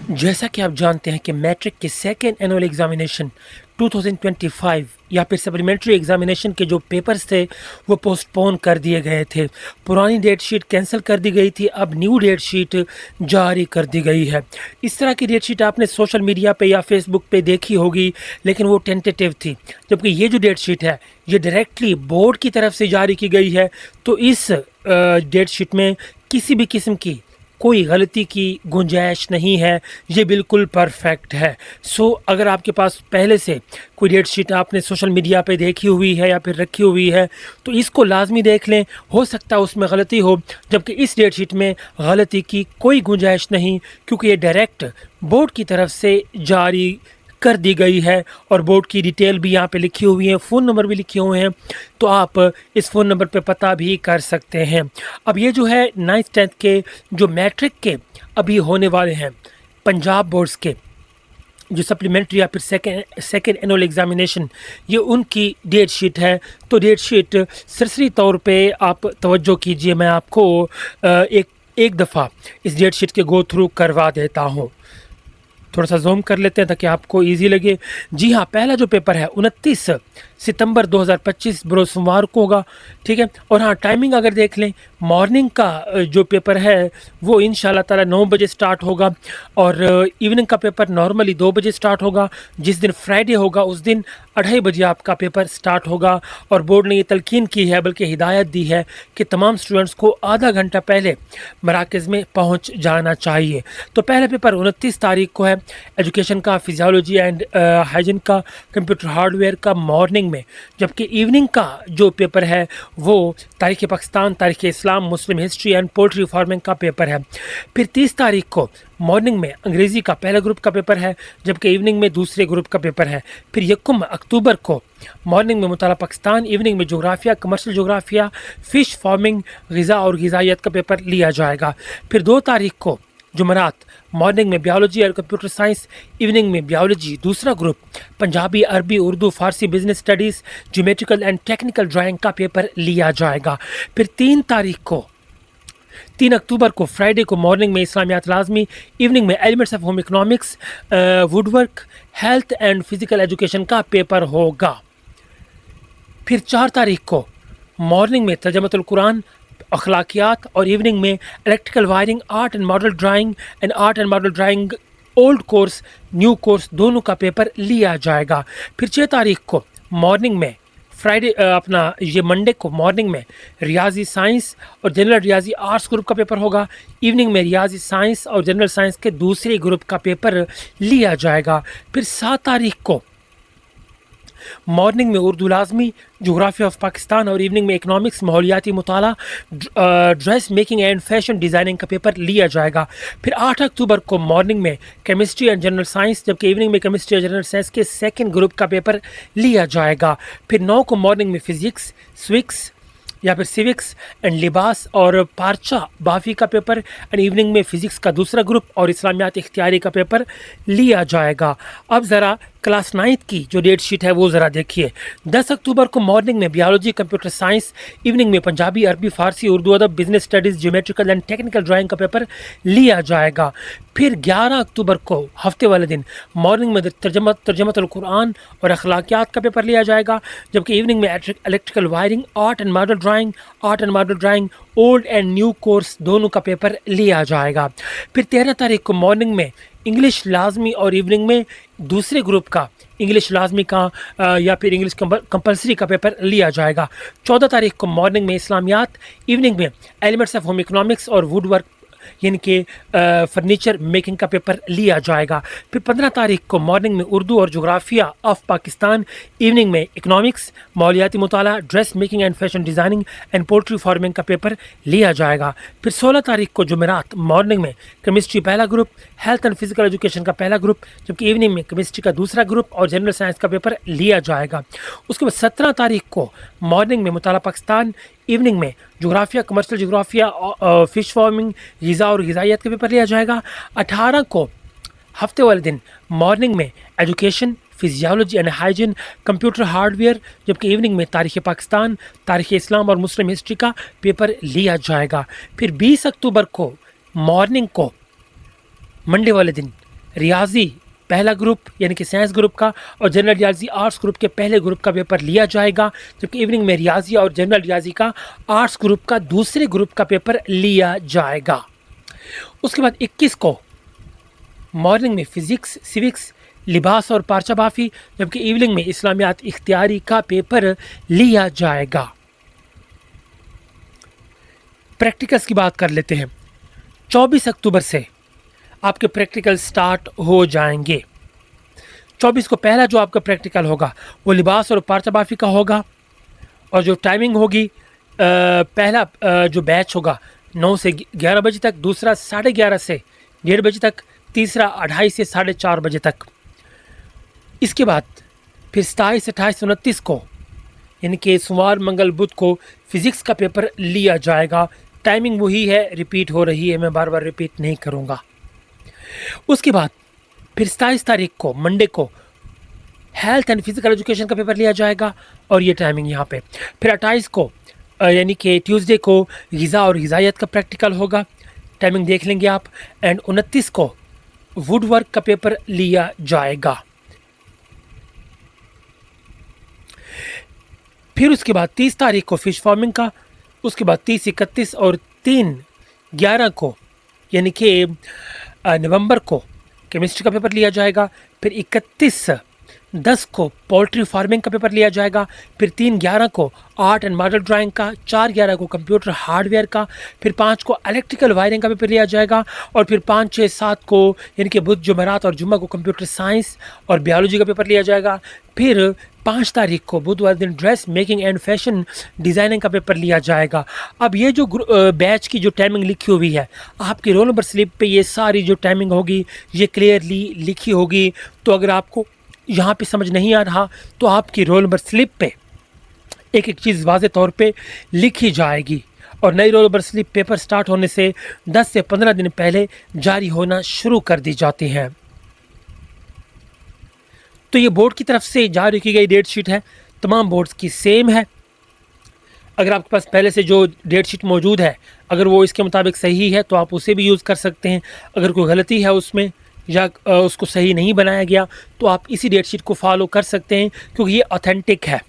जैसा कि आप जानते हैं कि मैट्रिक के सेकेंड एनुअल एग्जामिनेशन 2025 या फिर सप्लीमेंट्री एग्जामिनेशन के जो पेपर्स थे वो पोस्टपोन कर दिए गए थे। पुरानी डेट शीट कैंसिल कर दी गई थी, अब न्यू डेट शीट जारी कर दी गई है। इस तरह की डेट शीट आपने सोशल मीडिया पे या फेसबुक पे देखी होगी, लेकिन वो टेंटेटिव थी। जबकि ये जो डेट शीट है ये डायरेक्टली बोर्ड की तरफ से जारी की गई है, तो इस डेट शीट में किसी भी किस्म की कोई गलती की गुंजाइश नहीं है, ये बिल्कुल परफेक्ट है। सो अगर आपके पास पहले से कोई डेट शीट आपने सोशल मीडिया पे देखी हुई है या फिर रखी हुई है तो इसको लाजमी देख लें, हो सकता है उसमें गलती हो। जबकि इस डेट शीट में गलती की कोई गुंजाइश नहीं, क्योंकि ये डायरेक्ट बोर्ड की तरफ से जारी कर दी गई है और बोर्ड की डिटेल भी यहाँ पे लिखी हुई है, फ़ोन नंबर भी लिखे हुए हैं, तो आप इस फ़ोन नंबर पे पता भी कर सकते हैं। अब ये जो है 9th 10th के जो मैट्रिक के अभी होने वाले हैं पंजाब बोर्ड्स के जो सप्लीमेंट्री या फिर सेकेंड एनुअल एग्जामिनेशन, ये उनकी डेट शीट है। तो डेट शीट सरसरी तौर पे आप तवज्जो कीजिए, मैं आपको एक दफ़ा इस डेट शीट के गो थ्रू करवा देता हूँ। थोड़ा सा जूम कर लेते हैं ताकि आपको इजी लगे। जी हाँ, पहला जो पेपर है 29 सितंबर 2025 बरोज़ सोमवार को होगा, ठीक है। और हाँ, टाइमिंग अगर देख लें, मॉर्निंग का जो पेपर है वो इंशाल्लाह ताला 9 बजे स्टार्ट होगा और इवनिंग का पेपर नॉर्मली 2 बजे स्टार्ट होगा। जिस दिन फ्राइडे होगा उस दिन 2:30 बजे आपका पेपर स्टार्ट होगा। और बोर्ड ने ये तलकीन की है, बल्कि हिदायत दी है कि तमाम स्टूडेंट्स को आधा घंटा पहले मराकज़ में पहुँच जाना चाहिए। तो पहला पेपर 29 तारीख को है, एजुकेशन का, फिजियोलॉजी एंड हाइजीन का, कंप्यूटर हार्डवेयर का मॉर्निंग में। जबकि इवनिंग का जो पेपर है वो तारीख़ पाकिस्तान, तारीख़ इस्लाम, मुस्लिम हिस्ट्री एंड पोल्ट्री फार्मिंग का पेपर है। फिर 30 तारीख को मॉर्निंग में अंग्रेज़ी का पहला ग्रुप का पेपर है, जबकि इवनिंग में दूसरे ग्रुप का पेपर है। फिर 1 अक्टूबर को मॉर्निंग में मुताला पाकिस्तान, इवनिंग में जोग्राफिया, कमर्शियल जोग्राफिया, फ़िश फार्मिंग, ग़िज़ा और ग़िज़ाइयत का पेपर लिया जाएगा। फिर 2 तारीख को जुमरात मॉर्निंग में बायोलॉजी और कंप्यूटर साइंस, इवनिंग में बायोलॉजी दूसरा ग्रुप, पंजाबी, अरबी, Urdu, Farsi, business studies, geometrical and technical drawing का पेपर लिया जाएगा। फिर 3 अक्टूबर को फ्राइडे को मॉर्निंग में इस्लामियात लाजमी, इवनिंग में elements of home economics, woodwork, health and physical education का पेपर होगा। फिर 4 तारीख को मॉर्निंग में तर्जमतुल कुरान, अखलाकियात और इवनिंग में electrical wiring, art and model drawing old course, new course दोनों का पेपर लिया जाएगा। फिर 6 तारीख को मॉर्निंग में फ्राइडे अपना ये मंडे को मॉर्निंग में रियाजी साइंस और जनरल रियाजी आर्ट्स ग्रुप का पेपर होगा। इवनिंग में रियाजी साइंस और जनरल साइंस के दूसरे ग्रुप का पेपर लिया जाएगा। फिर 7 तारीख को मॉर्निंग में उर्दू लाजमी, जोग्राफी ऑफ पाकिस्तान और इवनिंग में इकनॉमिक्स, माहौलियाती मुताला, dress making and fashion designing का पेपर लिया जाएगा। फिर 8 अक्टूबर को मॉर्निंग में केमिस्ट्री एंड जनरल साइंस, जबकि इवनिंग में केमिस्ट्री और जनरल साइंस के सेकेंड ग्रुप का पेपर लिया जाएगा। फिर 9 को मॉर्निंग में फ़िज़िक्स, स्विक्स या फिर सिविक्स एंड लिबास और पार्चा बाफ़ी का पेपर एंड इवनिंग में फ़िज़िक्स का दूसरा ग्रुप और इस्लामियात इख्तियारी का पेपर लिया जाएगा। अब ज़रा क्लास 9th की जो डेट शीट है वो ज़रा देखिए। 10 अक्टूबर को मॉर्निंग में बायोलॉजी, कंप्यूटर साइंस, इवनिंग में पंजाबी, अरबी, फ़ारसी, उर्दू अदब, business studies, geometrical and technical drawing का पेपर लिया जाएगा। फिर 11 अक्टूबर को हफ्ते वाले दिन मॉर्निंग में तर्जमतुल कुरान और अखलाकियात का पेपर लिया जाएगा, जबकि इवनिंग में electrical wiring, art and model drawing old and new course दोनों का पेपर लिया जाएगा। फिर 13 तारीख को मॉर्निंग में इंग्लिश लाजमी और इवनिंग में दूसरे ग्रुप का इंग्लिश लाजमी का या फिर इंग्लिश कंपलसरी का पेपर लिया जाएगा। 14 तारीख को मॉर्निंग में इस्लामियात, इवनिंग में एलिमेंट्स ऑफ होम इकोनॉमिक्स और वुडवर्क यानी कि फर्नीचर मेकिंग का पेपर लिया जाएगा। फिर 15 तारीख को मॉर्निंग में उर्दू और जोग्राफिया ऑफ पाकिस्तान, इवनिंग में इकनॉमिक्स, माहौलियाती मुताला, dress making and fashion designing and poultry farming का पेपर लिया जाएगा। फिर 16 तारीख को जुमेरात मॉर्निंग में केमिस्ट्री पहला group, health and physical education का पहला ग्रुप, जबकि इवनिंग में केमिस्ट्री का दूसरा ग्रुप और जनरल साइंस का पेपर लिया जाएगा। उसके बाद 17 तारीख को मॉर्निंग में मुताला पाकिस्तान, इवनिंग में जोग्राफिया, कमर्शियल जोग्राफिया, फ़िश फार्मिंग, ग़िज़ा और ग़िज़ाइयत का पेपर लिया जाएगा। 18 को हफ्ते वाले दिन मॉर्निंग में education, physiology and hygiene, computer hardware, जबकि इवनिंग में तारीख़ पाकिस्तान, तारीख़ इस्लाम और मुस्लिम हिस्ट्री का पेपर लिया जाएगा। फिर 20 अक्टूबर को मॉर्निंग को मंडे वाले दिन रियाजी पहला ग्रुप यानी कि साइंस ग्रुप का और जनरल रियाजी आर्ट्स ग्रुप के पहले ग्रुप का पेपर लिया जाएगा, जबकि इवनिंग में रियाजी और जनरल रियाजी का आर्ट्स ग्रुप का दूसरे ग्रुप का पेपर लिया जाएगा। उसके बाद 21 को मॉर्निंग में फिजिक्स, सिविक्स, लिबास और पार्चाबाफी, जबकि इवनिंग में इस्लामियात इख्तियारी का पेपर लिया जाएगा। प्रैक्टिकल्स की बात कर लेते हैं। 24 अक्टूबर से आपके प्रैक्टिकल स्टार्ट हो जाएंगे। 24 को पहला जो आपका प्रैक्टिकल होगा वो लिबास और पार्चाबाफी का होगा और जो टाइमिंग होगी पहला जो बैच होगा 9 से 11 बजे तक, दूसरा 11:30 से 1:30 बजे तक, तीसरा 2:30 से 4:30 बजे तक। इसके बाद फिर 27, 28, 29 को यानी कि सोमवार, मंगल, बुध को फिज़िक्स का पेपर लिया जाएगा। टाइमिंग वही है, रिपीट हो रही है, मैं बार बार रिपीट नहीं करूँगा। उसके बाद फिर 27 तारीख को मंडे को हेल्थ एंड फिजिकल एजुकेशन का पेपर लिया जाएगा और ये टाइमिंग यहाँ पे। फिर 28 को यानी कि ट्यूसडे को ग़िज़ा और ग़िज़ाइयत का प्रैक्टिकल होगा, टाइमिंग देख लेंगे आप। एंड 29 को वुड वर्क का पेपर लिया जाएगा। फिर उसके बाद 30 तारीख को फ़िश फार्मिंग का, उसके बाद 30, 31 और 3/11 को यानी कि नवंबर को केमिस्ट्री का पेपर लिया जाएगा। फिर 31/10 को पोल्ट्री फार्मिंग का पेपर लिया जाएगा। फिर 3/11 को आर्ट एंड मॉडल ड्राइंग का, 4/11 को कंप्यूटर हार्डवेयर का, फिर 5 को इलेक्ट्रिकल वायरिंग का पेपर लिया जाएगा और फिर 5, 6, 7 को यानी कि बुध, जुमेरात और जुम्मा को कंप्यूटर साइंस और बायोलॉजी का पेपर लिया जाएगा। फिर 5 तारीख को बुधवार दिन dress making and fashion designing का पेपर लिया जाएगा। अब ये जो बैच की जो टाइमिंग लिखी हुई है आपकी रोल नंबर स्लिप पे, ये सारी जो टाइमिंग होगी ये क्लियरली लिखी होगी। तो अगर आपको यहाँ पे समझ नहीं आ रहा तो आपकी रोल नंबर स्लिप पे एक एक चीज़ वाज़े तौर पे लिखी जाएगी और नई roll number slip paper start होने से 10 से 15 दिन पहले जारी होना शुरू कर दी जाती हैं। तो ये बोर्ड की तरफ से जारी की गई डेट शीट है, तमाम बोर्ड्स की सेम है। अगर आपके पास पहले से जो डेट शीट मौजूद है अगर वो इसके मुताबिक सही है तो आप उसे भी यूज़ कर सकते हैं। अगर कोई गलती है उसमें या उसको सही नहीं बनाया गया तो आप इसी डेट शीट को फॉलो कर सकते हैं, क्योंकि ये ऑथेंटिक है,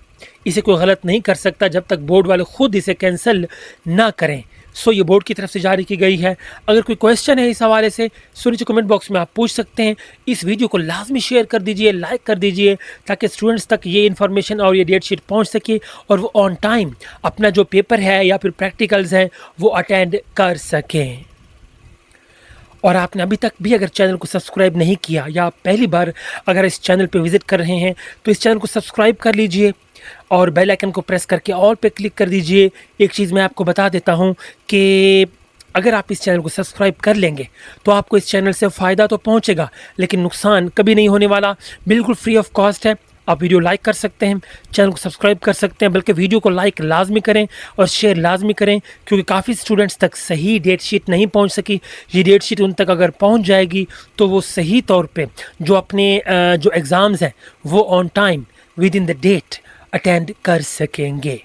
इसे कोई गलत नहीं कर सकता जब तक बोर्ड वाले ख़ुद इसे कैंसिल ना करें। सो ये बोर्ड की तरफ से जारी की गई है। अगर कोई क्वेश्चन है इस हवाले से सो नीचे कमेंट बॉक्स में आप पूछ सकते हैं। इस वीडियो को लाजमी शेयर कर दीजिए, लाइक कर दीजिए, ताकि स्टूडेंट्स तक ये इन्फॉर्मेशन और ये डेट शीट पहुंच सके और वो ऑन टाइम अपना जो पेपर है या फिर प्रैक्टिकल्स हैं वो अटेंड कर सकें। और आपने अभी तक भी अगर चैनल को सब्सक्राइब नहीं किया या पहली बार अगर इस चैनल पे विज़िट कर रहे हैं तो इस चैनल को सब्सक्राइब कर लीजिए और बेल आइकन को प्रेस करके ऑल पे क्लिक कर दीजिए। एक चीज़ मैं आपको बता देता हूं कि अगर आप इस चैनल को सब्सक्राइब कर लेंगे तो आपको इस चैनल से फ़ायदा तो पहुंचेगा लेकिन नुकसान कभी नहीं होने वाला, बिल्कुल फ्री ऑफ कॉस्ट है। आप वीडियो लाइक कर सकते हैं, चैनल को सब्सक्राइब कर सकते हैं, बल्कि वीडियो को लाइक लाजमी करें और शेयर लाजमी करें, क्योंकि काफ़ी स्टूडेंट्स तक सही डेट शीट नहीं पहुंच सकी। ये डेट शीट उन तक अगर पहुंच जाएगी तो वो सही तौर पे जो अपने जो एग्ज़ाम्स हैं वो on time within the date attend कर सकेंगे।